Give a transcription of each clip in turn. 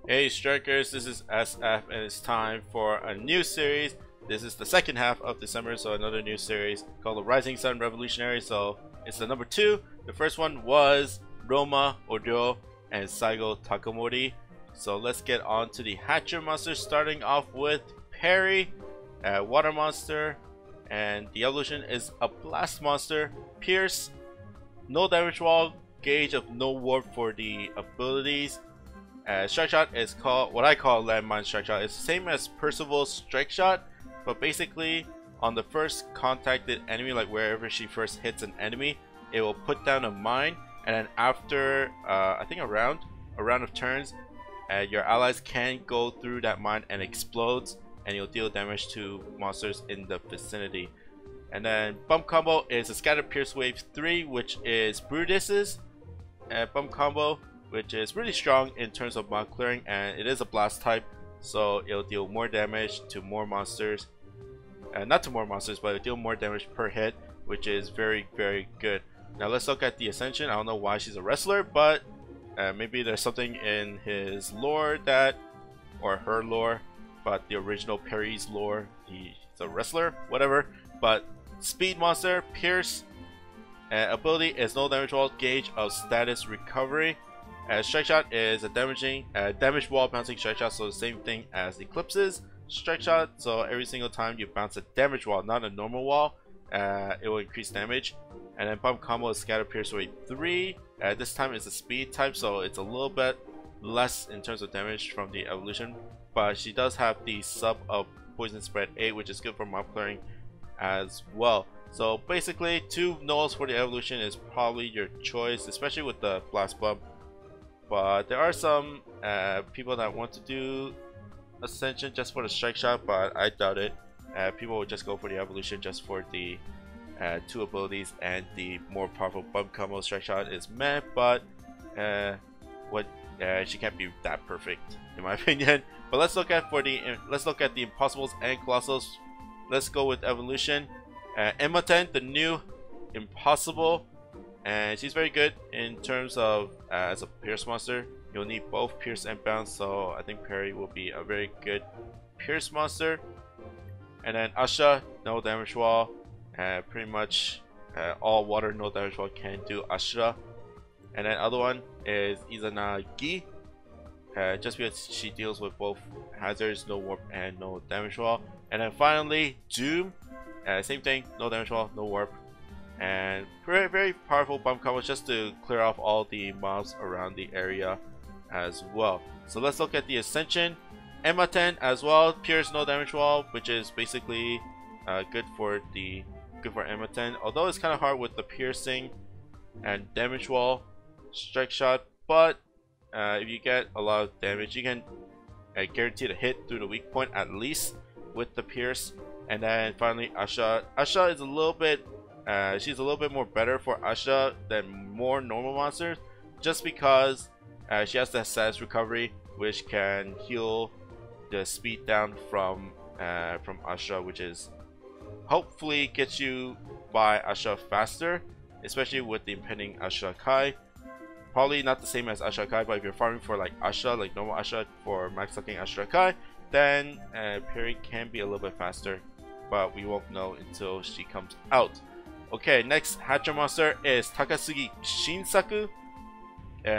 Hey Strikers, this is SF and it's time for a new series. This is the second half of December, so another new series called the Rising Sun Revolutionaries. So it's the number 2. The first one was Ryoma, Oryo, and Saigo Takamori. So let's get on to the Hatcher monsters, starting off with Perry, Water Monster, and the evolution is a Blast Monster. Pierce, no damage wall, gauge of no warp for the abilities. Strike Shot is called what I call Landmine Strike Shot. It's the same as Percival's Strike Shot, but basically on the first contacted enemy, like wherever she first hits an enemy, it will put down a mine, and then after I think a round of turns, your allies can go through that mine and explodes, and you'll deal damage to monsters in the vicinity. And then Bump Combo is a Scatter Pierce Wave 3, which is Brutus's Bump Combo, which is really strong in terms of mod clearing, and it is a blast type, so it'll deal more damage to more monsters. Not to more monsters, but it'll deal more damage per hit, which is very good. Now let's look at the Ascension. I don't know why she's a wrestler, but maybe there's something in his lore that, or her lore, but the original Perry's lore, he's a wrestler, whatever. But Speed Monster, Pierce, ability is no damage wall, gauge of status recovery. Strike Shot is a damage wall bouncing Strike Shot, so the same thing as Eclipse's Strike Shot. So every single time you bounce a damage wall, not a normal wall, it will increase damage. And then Bump Combo is Scatter Pierce Wave 3. This time it's a speed type, so it's a little bit less in terms of damage from the evolution, but she does have the sub of Poison Spread 8, which is good for mob clearing as well. So basically 2 nulls for the evolution is probably your choice, especially with the Blast Bump. But there are some people that want to do Ascension just for the Strike Shot, but I doubt it. People will just go for the evolution just for the 2 abilities, and the more powerful Bump Combo Strike Shot is meh, but she can't be that perfect in my opinion. But let's look at the Impossibles and Colossals. Let's go with evolution. Emma10, the new Impossible, and she's very good in terms of as a Pierce monster. You'll need both Pierce and Bounce, so I think Perry will be a very good Pierce monster. And then Asha, no damage wall. Pretty much all water no damage wall can do Asha. And then other one is Izanagi, just because she deals with both hazards, no warp and no damage wall. And then finally Doom, same thing, no damage wall, no warp, and very powerful bump combos just to clear off all the mobs around the area as well. So let's look at the Ascension. Emma 10 as well, Pierce no damage wall, which is basically good for Emma 10, although it's kind of hard with the piercing and damage wall Strike Shot. But if you get a lot of damage, you can guarantee to hit through the weak point at least with the Pierce. And then finally Asha. Asha is a little bit she's a little bit more better for Asha than more normal monsters, just because she has the status recovery, which can heal the speed down from Asha, which is hopefully gets you by Asha faster, especially with the impending Asha Kai. Probably not the same as Asha Kai, but if you're farming for like Asha, like normal Asha for max looking Asha Kai, then Perry can be a little bit faster, but we won't know until she comes out. Okay, next Hatcher monster is Takatsuki Shinsaku.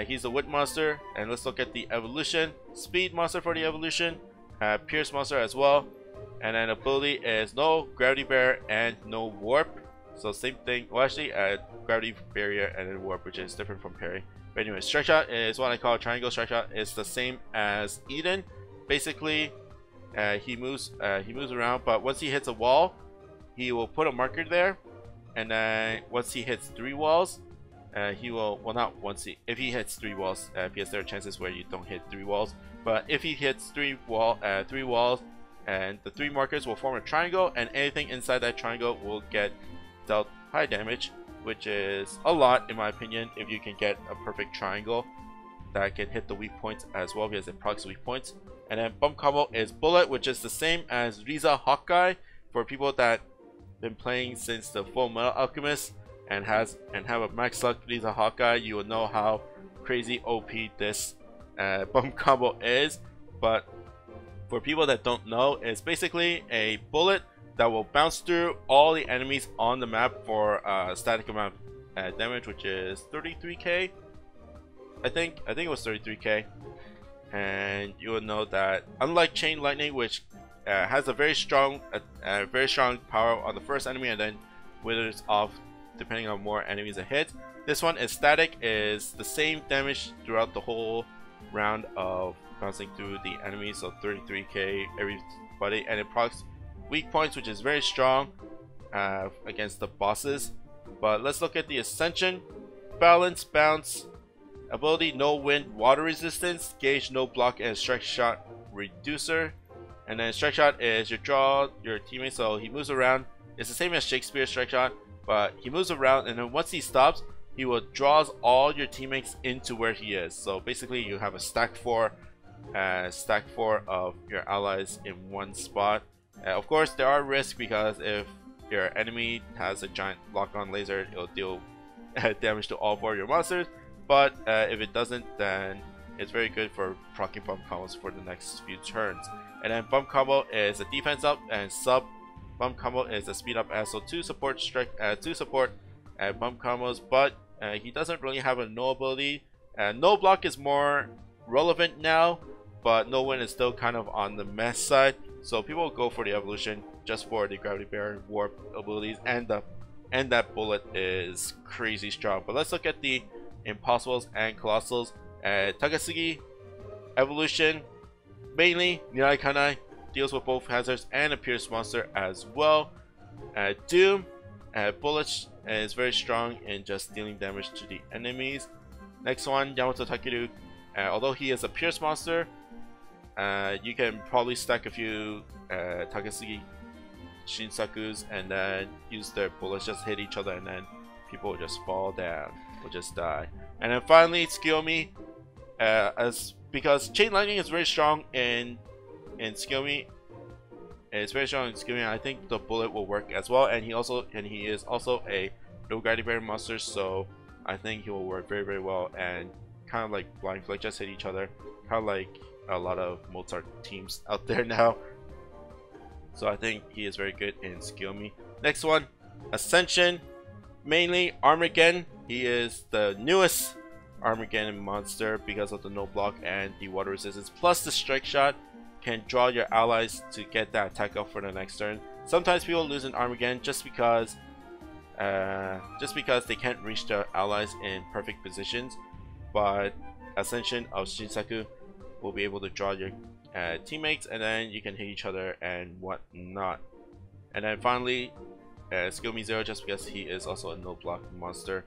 He's a Wood monster, and let's look at the evolution. Speed monster for the evolution, Pierce monster as well, and then ability is no gravity barrier and no warp. So same thing. Well, actually, gravity barrier and then warp, which is different from Perry. But anyway, Strike Shot is what I call triangle Strike Shot. It's the same as Eden. Basically, he moves around, but once he hits a wall, he will put a marker there, and then once he hits 3 walls, he will, well, not once if he hits 3 walls, because there are chances where you don't hit 3 walls, but if he hits 3 walls, and the 3 markers will form a triangle, and anything inside that triangle will get dealt high damage, which is a lot in my opinion if you can get a perfect triangle that can hit the weak points as well, because it procs weak points. And then Bump Combo is Bullet, which is the same as Riza Hawkeye. For people that been playing since the Full Metal Alchemist and have a max luck Riza Hawkeye, you will know how crazy OP this bump combo is, but for people that don't know, it's basically a bullet that will bounce through all the enemies on the map for a static amount of damage, which is 33k. I think it was 33k. And you will know that unlike chain lightning, which has a very strong power on the first enemy and then withers off depending on more enemies it hits, this one is static, is the same damage throughout the whole round of bouncing through the enemies, so 33k everybody, and it procs weak points, which is very strong against the bosses. But let's look at the Ascension. Balance, bounce, ability no wind, water resistance, gauge no block, and strike shot reducer. And then strike shot is you draw your teammate, so he moves around. It's the same as Shakespeare's strike shot, but he moves around, and then once he stops, he will draws all your teammates into where he is. So basically, you have a stack four of your allies in one spot. Of course, there are risks because if your enemy has a giant lock-on laser, it'll deal damage to all four of your monsters. But if it doesn't, then it's very good for proccing bump combos for the next few turns. And then bump combo is a defense up, and sub bump combo is a speed up as so to support bump combos. But he doesn't really have a no ability. No block is more relevant now, but no win is still kind of on the mess side. So people will go for the evolution just for the gravity barrier warp abilities, and that bullet is crazy strong. But let's look at the Impossibles and Colossals. Takatsuki evolution, mainly Nirai Kanai, deals with both hazards and a pierce monster as well. Doom bullets is very strong in just dealing damage to the enemies. Next one, Yamato Takeru. Although he is a pierce monster, you can probably stack a few Takatsuki Shinsakus and then use their bullets, just hit each other, and then people will just fall down, will just die. And then finally, Tsukiyomi, because chain lightning is very strong in Tsukiyomi. It's very strong in Tsukiyomi. I think the bullet will work as well, and he is also a no gravity barrier monster, so I think he will work very, very well and kind of like blind flick, just hit each other, kind of like a lot of Mozart teams out there now. So I think he is very good in Tsukiyomi. Next one, Ascension, mainly Armageddon. He is the newest Armageddon monster because of the no block and the water resistance, plus the strike shot can draw your allies to get that attack up for the next turn. Sometimes people lose in Armageddon just because they can't reach their allies in perfect positions, but Ascension of Shinsaku will be able to draw your teammates, and then you can hit each other and whatnot. And then finally, Tsukiyomi Zero, just because he is also a no block monster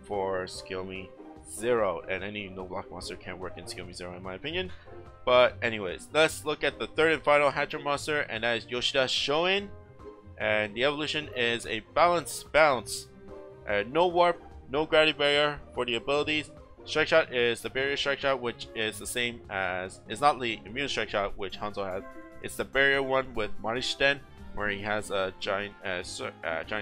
for Tsukiyomi Zero, and any no block monster can work in Tsukiyomi Zero in my opinion. But anyways, let's look at the third and final Hatcher monster, and that is Yoshida Shoin. And the evolution is a balance bounce, no warp, no gravity barrier for the abilities. Strike shot is the barrier strike shot, which is the same as, it's not the immune strike shot which Hanzo has, it's the barrier one with Marishiten, where he has a giant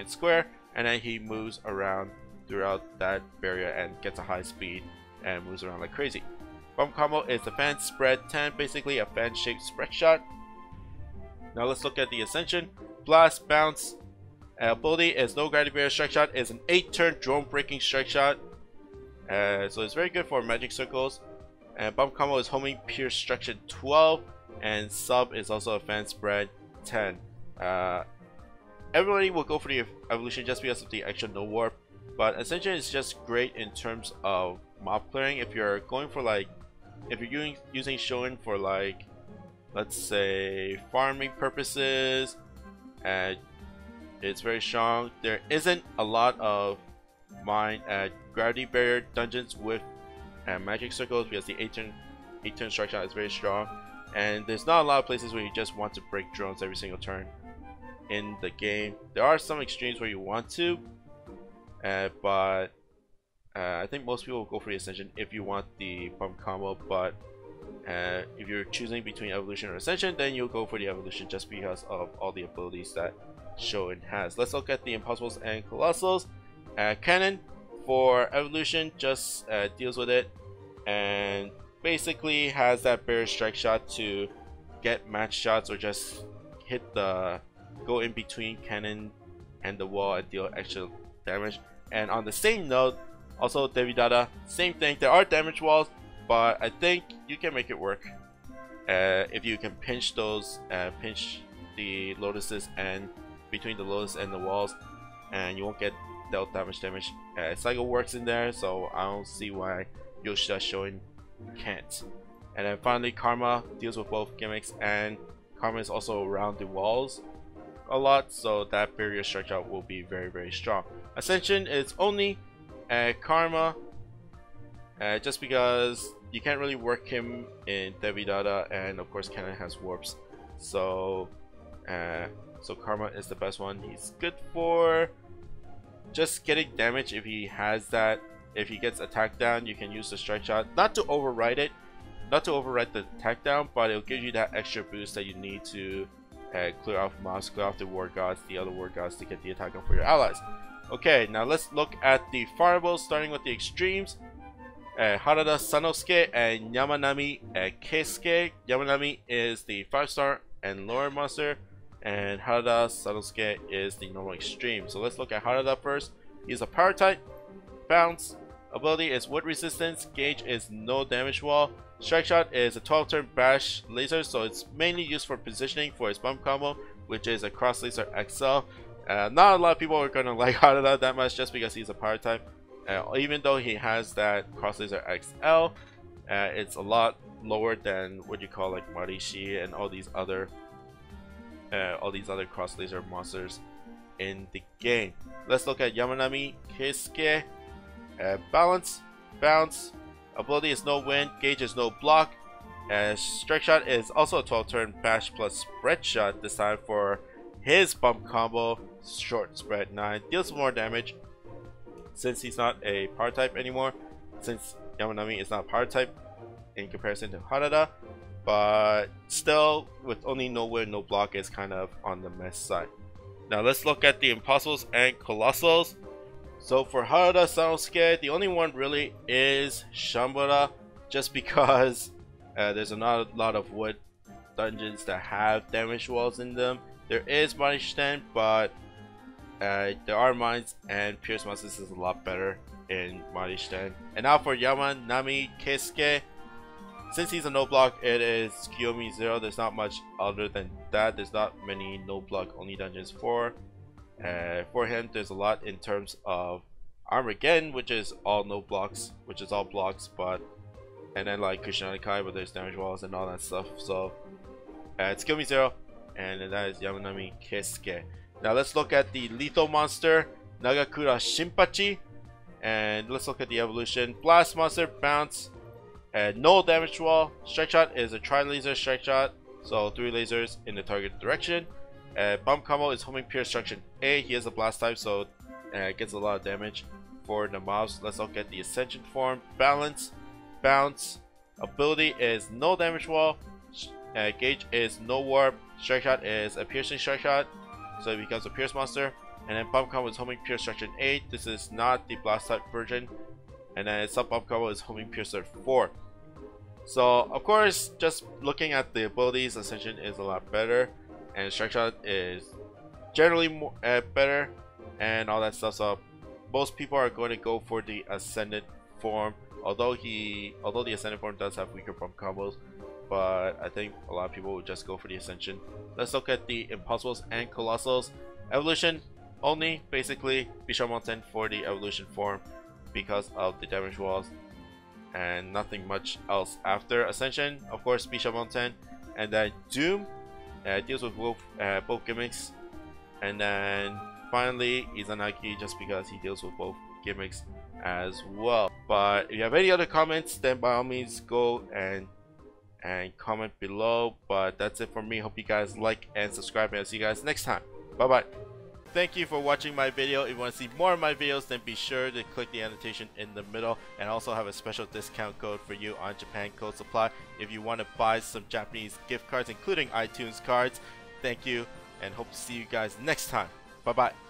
square, and then he moves around throughout that barrier and gets a high speed and moves around like crazy. Bump combo is the fan spread 10, basically a fan shaped spread shot. Now let's look at the Ascension. Blast, bounce, ability is no gravity barrier strike shot, is an 8-turn drone breaking strike shot. So it's very good for magic circles. And bump combo is homing pierce destruction 12, and sub is also a fan spread 10. Everybody will go for the evolution just because of the extra no warp, but Ascension is just great in terms of mob clearing. If you're going for like, if you're using Shoin for like, let's say farming purposes, it's very strong. There isn't a lot of gravity barrier dungeons with magic circles because the 8-turn strike shot is very strong, and there's not a lot of places where you just want to break drones every single turn in the game. There are some extremes where you want to, but I think most people will go for the Ascension if you want the bump combo. But if you're choosing between evolution or Ascension, then you'll go for the evolution just because of all the abilities that Shoin has. Let's look at the Impossibles and Colossals. Cannon for evolution just deals with it, and basically has that barrier strike shot to get match shots or just hit the go in between cannon and the wall and deal extra damage. And on the same note, also Devidata, same thing. There are damage walls, but I think you can make it work if you can pinch those, pinch the lotuses and between the lotus and the walls, and you won't get dealt damage. Saigo works in there, so I don't see why Yoshida showing can't. And then finally, Karma deals with both gimmicks, and Karma is also around the walls a lot, so that barrier strike out will be very strong. Ascension is only Karma, just because you can't really work him in Devidata, and of course Cannon has warps, so so Karma is the best one. He's good for just getting damage if he has that. If he gets attack down, you can use the strike shot, not to override it, not to override the attack down, but it'll give you that extra boost that you need to clear off mobs, clear off the war gods, the other war gods, to get the attack on for your allies. Okay, now let's look at the fireballs, starting with the extremes. Harada Sanosuke and Yamanami Keisuke. Yamanami is the 5-star and lower monster, and Harada Sanosuke is the normal extreme. So let's look at Harada first. He's a power type, bounce, ability is wood resistance, gauge is no damage wall, strike shot is a 12-turn bash laser, so it's mainly used for positioning for his bump combo, which is a cross laser XL. Not a lot of people are gonna like Harada that much just because he's a power type. Even though he has that cross laser XL, it's a lot lower than what you call like Marishi and all these other cross laser monsters in the game. Let's look at Yamanami Keisuke. Balance, bounce, ability is no wind, gauge is no block, strike shot is also a 12-turn bash plus spread shot, this time for his bump combo, short spread 9, deals more damage since he's not a power type anymore, since Yamanami is not a power type in comparison to Harada, but still with only no wind, no block is kind of on the mess side. Now let's look at the Impossibles and Colossals. So for Harada Sanosuke, the only one really is Shambara, just because there's not a lot of wood dungeons that have damage walls in them. There is Marishten, but there are mines, and Pierce Monsters is a lot better in Marishten. And now for Yamanami Keisuke, since he's a no block, it is Kiyomi 0. There's not much other than that. There's not many no block only dungeons for him. There's a lot in terms of Armageddon, which is all no blocks, which is all blocks, but and then like Kushinakai, but there's damage walls and all that stuff. So it's Kiyomi 0, and that is Yamanami Keisuke. Now let's look at the lethal monster, Nagakura Shinpachi, and let's look at the evolution. Blast monster, bounce, no damage wall. Strike shot is a tri-laser strike shot, so 3 lasers in the target direction. Bump combo is homing pierce structure A. He is a blast type, so gets a lot of damage for the mobs. Let's look at the ascension form. Balance, bounce, ability is no damage wall, gauge is no warp, strike shot is a piercing strike shot, so it becomes a pierce monster. And then bump combo is homing pierce structure 8. This is not the blast type version. And then sub bump combo is homing piercer 4. So of course, just looking at the abilities, ascension is a lot better, and strike shot is generally more better, and all that stuff. So most people are going to go for the ascendant form, although the ascendant form does have weaker bump combos, but I think a lot of people would just go for the ascension. Let's look at the Impossibles and Colossals. Evolution only, basically Bishamon for the evolution form because of the damage walls, and nothing much else after ascension. Of course, Bishamon, and then Doom deals with both gimmicks, and then finally Izanagi, just because he deals with both gimmicks as well. But if you have any other comments, then by all means go and comment below. But that's it for me. Hope you guys like and subscribe, and I'll see you guys next time. Bye bye. Thank you for watching my video. If you want to see more of my videos, then be sure to click the annotation in the middle, and also have a special discount code for you on JapanCodeSupply if you want to buy some Japanese gift cards, including iTunes cards. Thank you, and hope to see you guys next time. Bye bye.